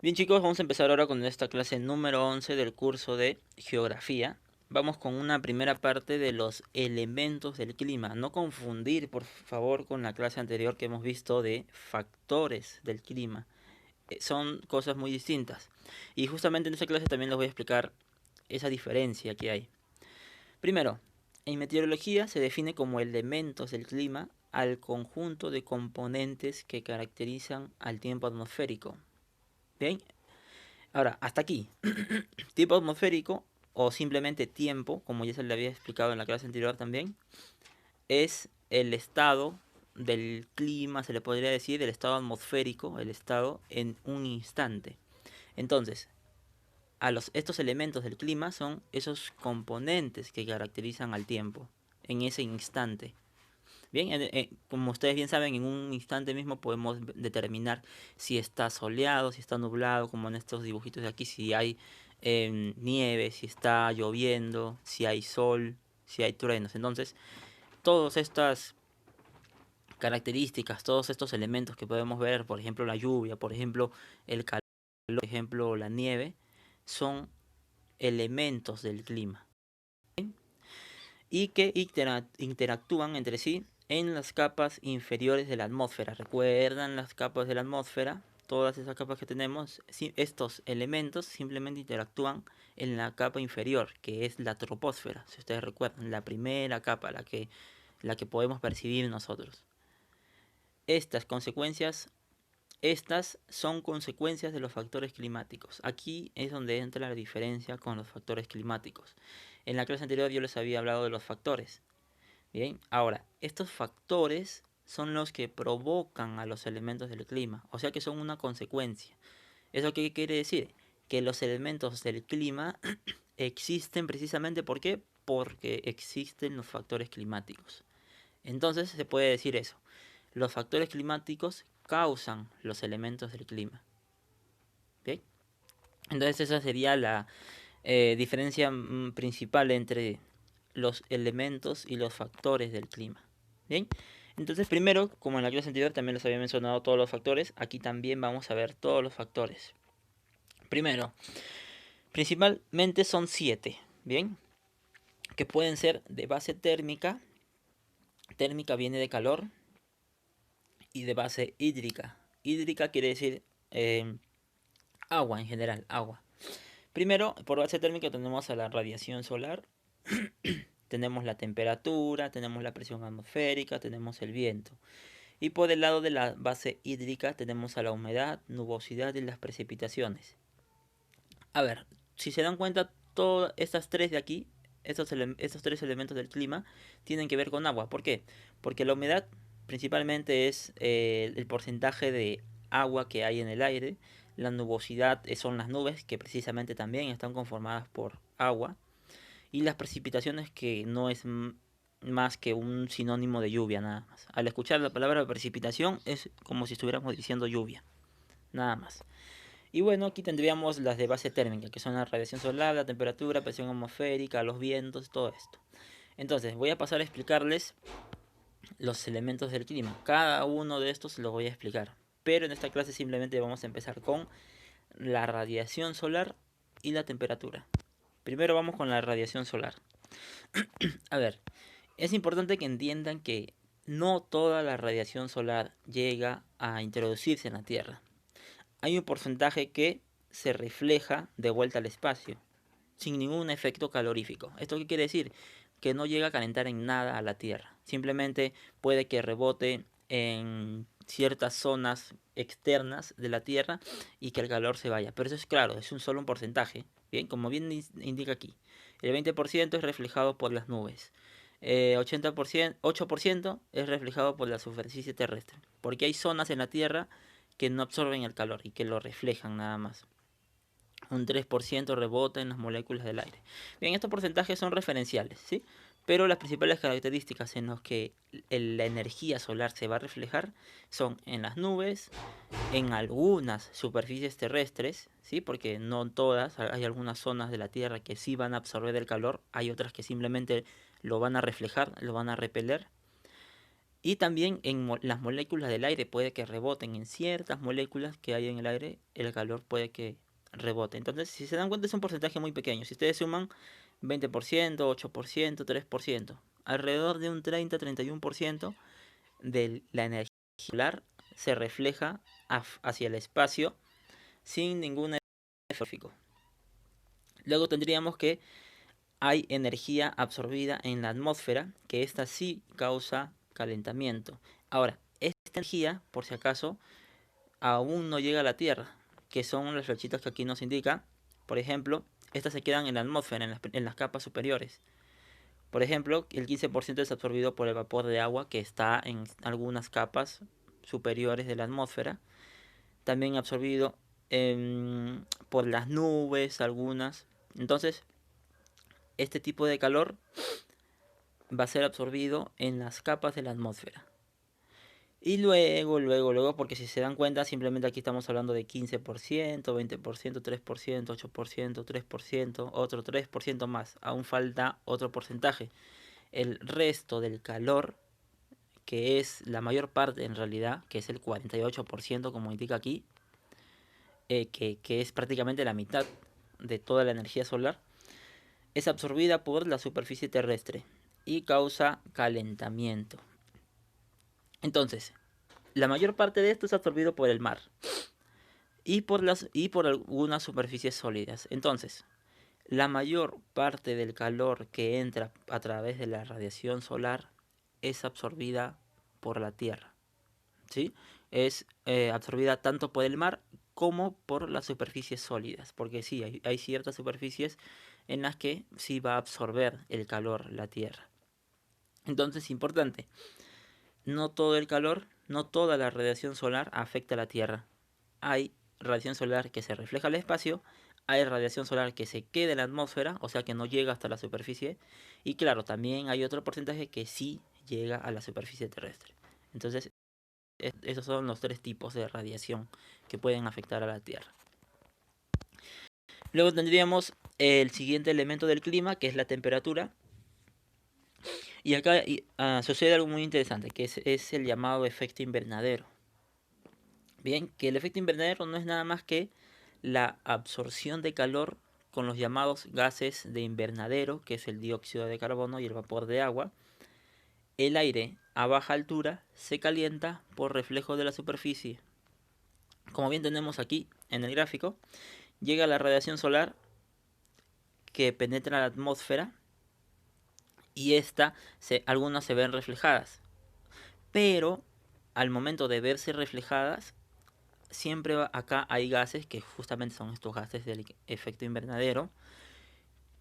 Bien chicos, vamos a empezar ahora con esta clase número 11 del curso de Geografía. Vamos con una primera parte de los elementos del clima. No confundir, por favor, con la clase anterior que hemos visto de factores del clima. Son cosas muy distintas. Y justamente en esta clase también les voy a explicar esa diferencia que hay. Primero, en meteorología se define como elementos del clima al conjunto de componentes que caracterizan al tiempo atmosférico. Bien, ahora, hasta aquí. Tipo atmosférico o simplemente tiempo, como ya se le había explicado en la clase anterior también, es el estado del clima, se le podría decir, el estado atmosférico, el estado en un instante. Entonces, estos elementos del clima son esos componentes que caracterizan al tiempo en ese instante. Bien, como ustedes bien saben, en un instante mismo podemos determinar si está soleado, si está nublado, como en estos dibujitos de aquí, si hay nieve, si está lloviendo, si hay sol, si hay truenos. Entonces, todas estas características, todos estos elementos que podemos ver, por ejemplo la lluvia, por ejemplo el calor, por ejemplo la nieve, son elementos del clima y que interactúan entre sí en las capas inferiores de la atmósfera. ¿Recuerdan las capas de la atmósfera? Todas esas capas que tenemos, estos elementos simplemente interactúan en la capa inferior, que es la troposfera. Si ustedes recuerdan, la primera capa, la que podemos percibir nosotros. Estas consecuencias, estas son consecuencias de los factores climáticos. Aquí es donde entra la diferencia con los factores climáticos. En la clase anterior yo les había hablado de los factores. Bien, ahora, estos factores son los que provocan a los elementos del clima, o sea que son una consecuencia. ¿Eso qué quiere decir? Que los elementos del clima existen precisamente ¿por qué? Porque existen los factores climáticos. Entonces se puede decir eso. Los factores climáticos causan los elementos del clima. ¿Bien? Entonces esa sería la diferencia principal entre los elementos y los factores del clima. Bien, entonces primero, como en la clase anterior también les había mencionado todos los factores, aquí también vamos a ver todos los factores. Primero, principalmente son 7, bien, que pueden ser de base térmica. Térmica viene de calor, y de base hídrica. Hídrica quiere decir agua en general, agua. Primero, por base térmica tenemos a la radiación solar, tenemos la temperatura, tenemos la presión atmosférica, tenemos el viento. Y por el lado de la base hídrica tenemos a la humedad, nubosidad y las precipitaciones. A ver, si se dan cuenta, todas estas tres de aquí, estos tres elementos del clima, tienen que ver con agua. ¿Por qué? Porque la humedad principalmente es el porcentaje de agua que hay en el aire. La nubosidad son las nubes, que precisamente también están conformadas por agua. Y las precipitaciones, que no es más que un sinónimo de lluvia nada más. Al escuchar la palabra precipitación es como si estuviéramos diciendo lluvia, nada más. Y bueno, aquí tendríamos las de base térmica, que son la radiación solar, la temperatura, presión atmosférica, los vientos, todo esto. Entonces, voy a pasar a explicarles los elementos del clima. Cada uno de estos los voy a explicar. Pero en esta clase simplemente vamos a empezar con la radiación solar y la temperatura. Primero vamos con la radiación solar. A ver, es importante que entiendan que no toda la radiación solar llega a introducirse en la Tierra. Hay un porcentaje que se refleja de vuelta al espacio, sin ningún efecto calorífico. ¿Esto qué quiere decir? Que no llega a calentar en nada a la Tierra. Simplemente puede que rebote en ciertas zonas externas de la Tierra y que el calor se vaya. Pero eso es claro, es solo un porcentaje. Bien, como bien indica aquí. El 20% es reflejado por las nubes. 80%, 8% es reflejado por la superficie terrestre. Porque hay zonas en la Tierra que no absorben el calor y que lo reflejan nada más. Un 3% rebota en las moléculas del aire. Bien, estos porcentajes son referenciales, ¿sí? Pero las principales características en las que la energía solar se va a reflejar son en las nubes, en algunas superficies terrestres, ¿sí? Porque no todas, hay algunas zonas de la Tierra que sí van a absorber el calor, hay otras que simplemente lo van a reflejar, lo van a repeler. Y también en las moléculas del aire puede que reboten. En ciertas moléculas que hay en el aire, el calor puede que rebote. Entonces, si se dan cuenta, es un porcentaje muy pequeño. Si ustedes suman 20%, 8%, 3%, alrededor de un 30-31% de la energía solar se refleja hacia el espacio sin ningún efecto. Luego tendríamos que hay energía absorbida en la atmósfera, que esta sí causa calentamiento. Ahora, esta energía, por si acaso, aún no llega a la Tierra, que son las flechitas que aquí nos indica. Por ejemplo, estas se quedan en la atmósfera, en las capas superiores. Por ejemplo, el 15% es absorbido por el vapor de agua que está en algunas capas superiores de la atmósfera. También absorbido por las nubes, algunas. Entonces, este tipo de calor va a ser absorbido en las capas de la atmósfera. Y luego, porque si se dan cuenta, simplemente aquí estamos hablando de 15%, 20%, 3%, 8%, 3%, otro 3% más. Aún falta otro porcentaje. El resto del calor, que es la mayor parte en realidad, que es el 48% como indica aquí, que es prácticamente la mitad de toda la energía solar, es absorbida por la superficie terrestre y causa calentamiento. Entonces, la mayor parte de esto es absorbido por el mar y por algunas superficies sólidas. Entonces, la mayor parte del calor que entra a través de la radiación solar es absorbida por la Tierra, ¿sí? Es absorbida tanto por el mar como por las superficies sólidas, porque sí, hay ciertas superficies en las que sí va a absorber el calor la Tierra. Entonces, importante, no todo el calor, no toda la radiación solar afecta a la Tierra. Hay radiación solar que se refleja al espacio, hay radiación solar que se queda en la atmósfera, o sea que no llega hasta la superficie, y claro, también hay otro porcentaje que sí llega a la superficie terrestre. Entonces, esos son los tres tipos de radiación que pueden afectar a la Tierra. Luego tendríamos el siguiente elemento del clima, que es la temperatura. Y acá sucede algo muy interesante, que es el llamado efecto invernadero. Bien, que el efecto invernadero no es nada más que la absorción de calor con los llamados gases de invernadero, que es el dióxido de carbono y el vapor de agua. El aire a baja altura se calienta por reflejo de la superficie. Como bien tenemos aquí en el gráfico, llega la radiación solar que penetra la atmósfera y algunas se ven reflejadas. Pero al momento de verse reflejadas, siempre acá hay gases que justamente son estos gases del efecto invernadero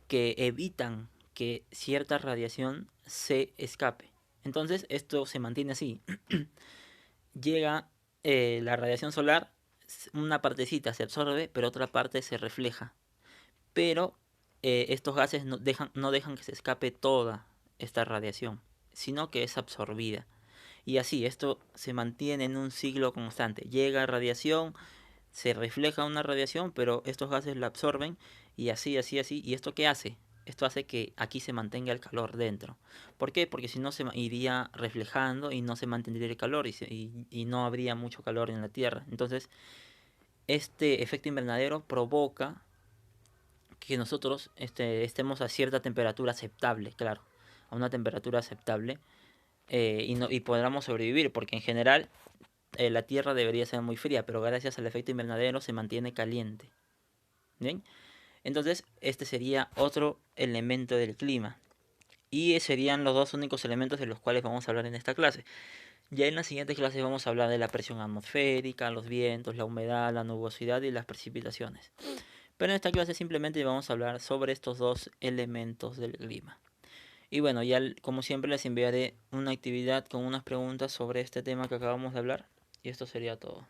que evitan que cierta radiación se escape. Entonces esto se mantiene así. Llega la radiación solar, una partecita se absorbe, pero otra parte se refleja. Pero estos gases no dejan que se escape toda esta radiación, sino que es absorbida. Y así, esto se mantiene en un ciclo constante. Llega radiación, se refleja una radiación, pero estos gases la absorben y así. ¿Y esto qué hace? Esto hace que aquí se mantenga el calor dentro. ¿Por qué? Porque si no se iría reflejando y no se mantendría el calor y no habría mucho calor en la Tierra. Entonces, este efecto invernadero provoca que nosotros estemos a cierta temperatura aceptable, claro, a una temperatura aceptable y podamos sobrevivir, porque en general la Tierra debería ser muy fría, pero gracias al efecto invernadero se mantiene caliente. ¿Bien? Entonces, este sería otro elemento del clima. Y serían los dos únicos elementos de los cuales vamos a hablar en esta clase. Ya en la siguiente clase vamos a hablar de la presión atmosférica, los vientos, la humedad, la nubosidad y las precipitaciones. Pero en esta clase simplemente vamos a hablar sobre estos dos elementos del clima. Y bueno, ya como siempre les enviaré una actividad con unas preguntas sobre este tema que acabamos de hablar. Y esto sería todo.